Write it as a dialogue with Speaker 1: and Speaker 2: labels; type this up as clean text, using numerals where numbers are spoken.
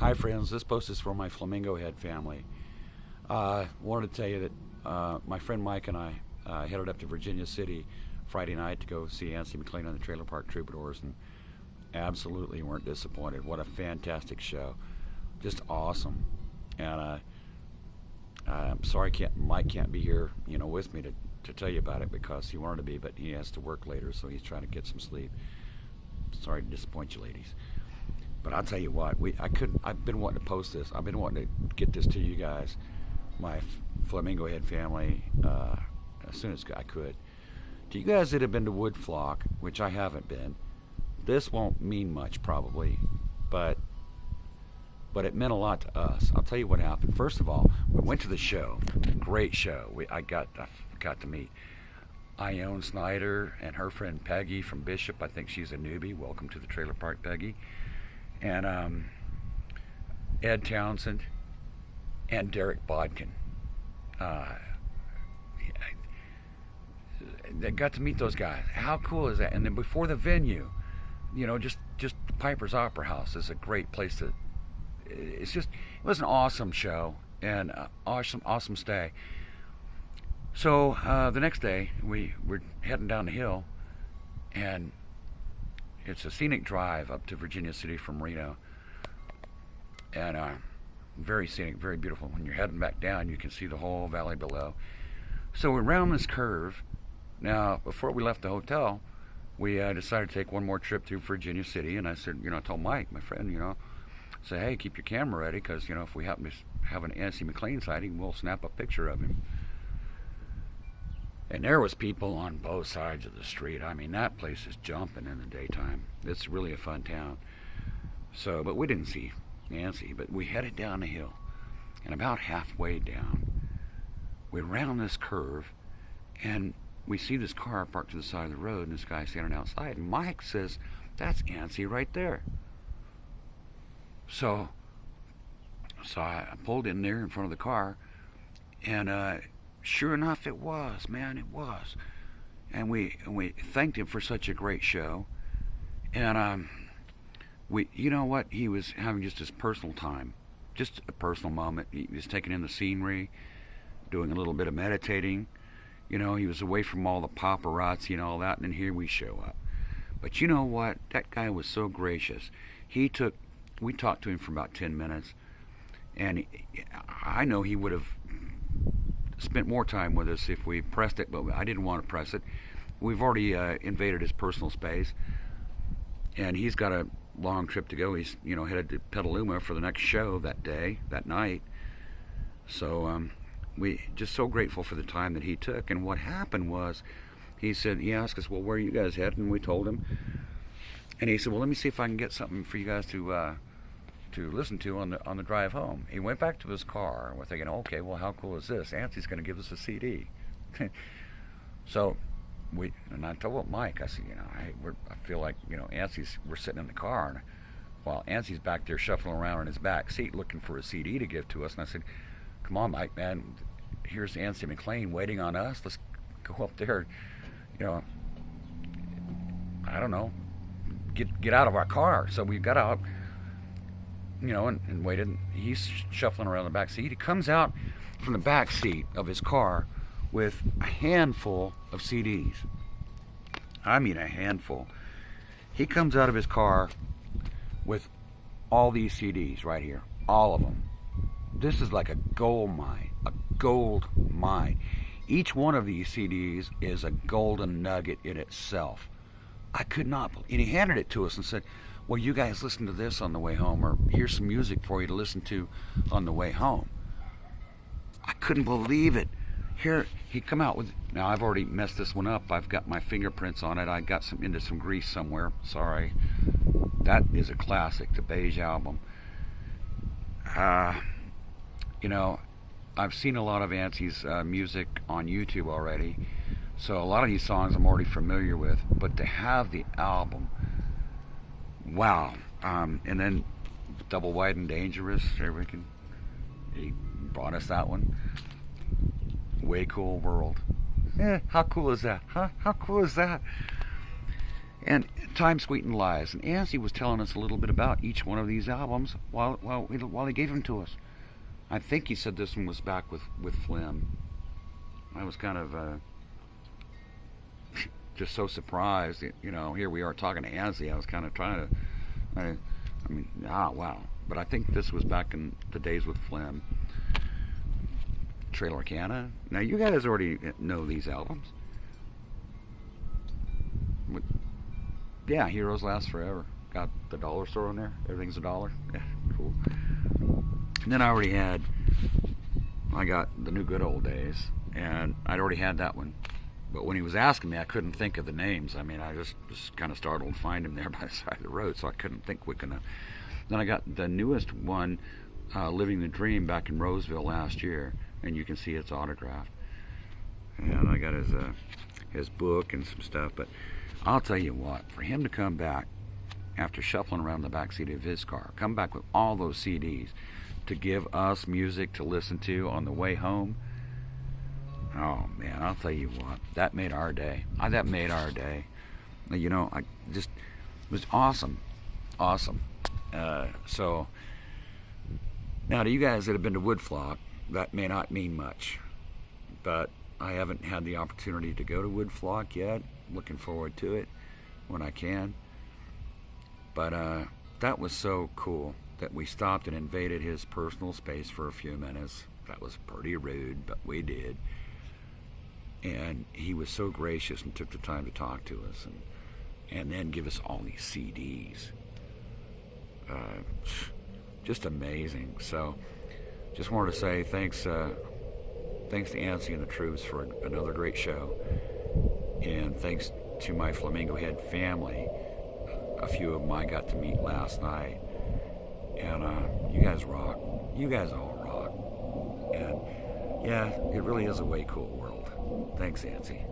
Speaker 1: Hi friends, this post is for my Flamingo Head family. Wanted to tell you that my friend Mike and I headed up to Virginia City Friday night to go see Anthony McLean on the Trailer Park Troubadours, and absolutely weren't disappointed. What a fantastic show, just awesome. And I'm sorry Mike can't be here, with me to tell you about it because he wanted to be, but he has to work later, so he's trying to get some sleep. Sorry to disappoint you, ladies. But I'll tell you what, I've been wanting to post this. I've been wanting to get this to you guys, my Flamingo Head family, as soon as I could. To you guys that have been to Woodflock, which I haven't been, this won't mean much probably, but it meant a lot to us. I'll tell you what happened. First of all, we went to the show. Great show. I got to meet Ione Snyder and her friend Peggy from Bishop. I think she's a newbie. Welcome to the Trailer Park, Peggy. And Ed Townsend and Derek Bodkin. They got to meet those guys. How cool is that? And then before the venue, just the Piper's Opera House is a great place to. It was an awesome show and awesome stay. So the next day we're heading down the hill, and it's a scenic drive up to Virginia City from Reno, and very scenic, very beautiful. When you're heading back down, you can see the whole valley below. So we're around this curve. Now, before we left the hotel, we decided to take one more trip through Virginia City, and I said, I told Mike, my friend, say, hey, keep your camera ready, because, if we happen to have an Anthony McLean sighting, we'll snap a picture of him. And there was people on both sides of the street. I mean, that place is jumping in the daytime. It's really a fun town. So, but we didn't see Nancy, but we headed down the hill. And about halfway down, we round this curve, and we see this car parked to the side of the road, and this guy standing outside. And Mike says, that's Nancy right there. So I pulled in there in front of the car, and sure enough, it was, man, it was. And we thanked him for such a great show. And you know what? He was having just his personal time, just a personal moment. He was taking in the scenery, doing a little bit of meditating. He was away from all the paparazzi and all that, and then here we show up. But you know what? That guy was so gracious. We talked to him for about 10 minutes, and I know he would have spent more time with us if we pressed it, but I didn't want to press it. We've already invaded his personal space, and he's got a long trip to go. He's headed to Petaluma for the next show that night. So we just so grateful for the time that he took. And what happened was, he asked us, well, where are you guys headed? And we told him, and he said, well, let me see if I can get something for you guys to listen to on the drive home. He went back to his car, and we're thinking, okay, well, how cool is this? Anthony's going to give us a CD. So and I told Mike, I said, I feel like, we're sitting in the car, and while Anthony's back there shuffling around in his back seat looking for a CD to give to us, and I said, come on, Mike, man, here's Anthony McLean waiting on us. Let's go up there, I don't know, get out of our car. So we got out, and waited. He's shuffling around the back seat. He comes out from the back seat of his car with a handful of CDs. I mean, a handful. He comes out of his car with all these CDs right here, all of them. This is like a gold mine, Each one of these CDs is a golden nugget in itself. I could not believe, and he handed it to us and said, well, you guys listen to this on the way home, or here's some music for you to listen to on the way home. I couldn't believe it. Here, he come out with, now I've already messed this one up. I've got my fingerprints on it. I got into some grease somewhere. Sorry. That is a classic, the Beige album. I've seen a lot of Anthony's music on YouTube already, so a lot of these songs I'm already familiar with, but to have the album, wow. And then Double Wide and Dangerous, he brought us that one. Way Cool World. How cool is that? Huh? How cool is that? And Time Sweetened Lies. And Anstey was telling us a little bit about each one of these albums while he gave them to us. I think he said this one was back with Phlegm. I was kind of just so surprised. You know, here we are talking to Anstey. I was kind of trying to, wow. But I think this was back in the days with Phlegm. Trailer Arcana. Now, you guys already know these albums. Yeah, Heroes Last Forever. Got the dollar store on there. Everything's a dollar. Yeah, cool. And then I got the New Good Old Days, and I'd already had that one. But when he was asking me, I couldn't think of the names. I mean, I just was kind of startled to find him there by the side of the road, so I couldn't think quick enough. Then I got the newest one, Living the Dream, back in Roseville last year, and you can see it's autographed. And I got his book and some stuff, but I'll tell you what, for him to come back after shuffling around the backseat of his car, come back with all those CDs to give us music to listen to on the way home, oh man, I'll tell you what, that made our day. That made our day. You know, I just, it was awesome. So, now to you guys that have been to Woodflock, that may not mean much, but I haven't had the opportunity to go to Woodflock yet. Looking forward to it when I can. But that was so cool that we stopped and invaded his personal space for a few minutes. That was pretty rude, but we did. And he was so gracious and took the time to talk to us and then give us all these CDs. Just amazing. So just wanted to say thanks to Anstey and the Troops for another great show. And thanks to my Flamingo Head family. A few of them I got to meet last night. And you guys rock. You guys all rock. And yeah, it really is a way cool world. Thanks, Anstey.